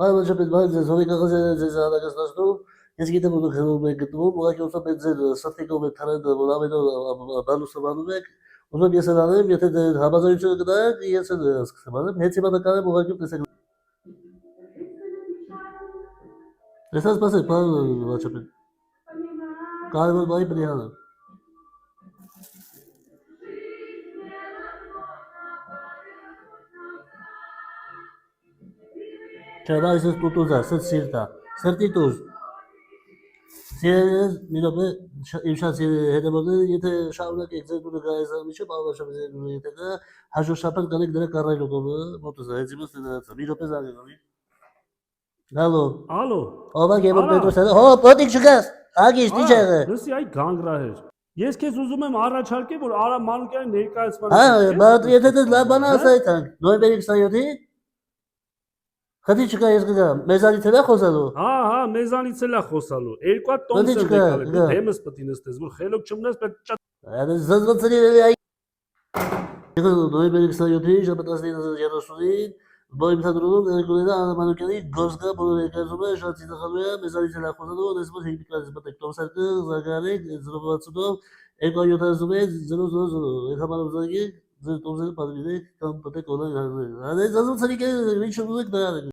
Vai începe, vai zori că se dacă stăți tu, ești gândit mult că nu gândit mult, mă că o să pe să fie că pe care de la mine balu să mă nume, o să iese la mine, este de habaza ce că da, iese de să mă nume, heți mă de care mă că să Lăsați pasă, pa la ce pe. Care mă mai prihană. Ceva să tutuza, să sirta. Sărtituz. Siz mirobe imşası hedefinde yete şavlak egzertunu gayza mişe bağla şabze yete de hajur şapet ganek direkt karaylo kolu motoza hezimiz de mirobe zagı. Alo. Ալո։ Ova gebel Արա, Pedro sana. Hop, otik çıkas. Agi işte içeri. Լսի այ գանգրահեր։ Ես քեզ ուզում եմ առաջարկել, որ Արա Մանուկյանի ներկայացման Ha, bazı yete de la bana asaytan. Noyber 27. Hadi çıkar yazgıga. Mezalitede xosalu. Հա, մեզանից էլ է խոսալու։ Երկու հատ տոմս եմ Ոտիչկա, եկալ, գա։ դեմս պետք է նստես, որ խելոք չմնաս, պետք է Yani zazvatını ay. Noyber 27. Jabatas değil yarısını. Boyum tadırılır, elektrolede Anamanukeli, Gozga, bunu rekazıma, şartıyla kalmaya, mezalitede xosalu, nesbet hektikler zıbatek. Tomsarkı, Zagarek, Zırvatsıdov, Eko yotarzıme, zero zero zero. Ekamanımızdaki, zırtomsarkı padride, kampatek olan. Yani zazvatını ki, hiç olacak da.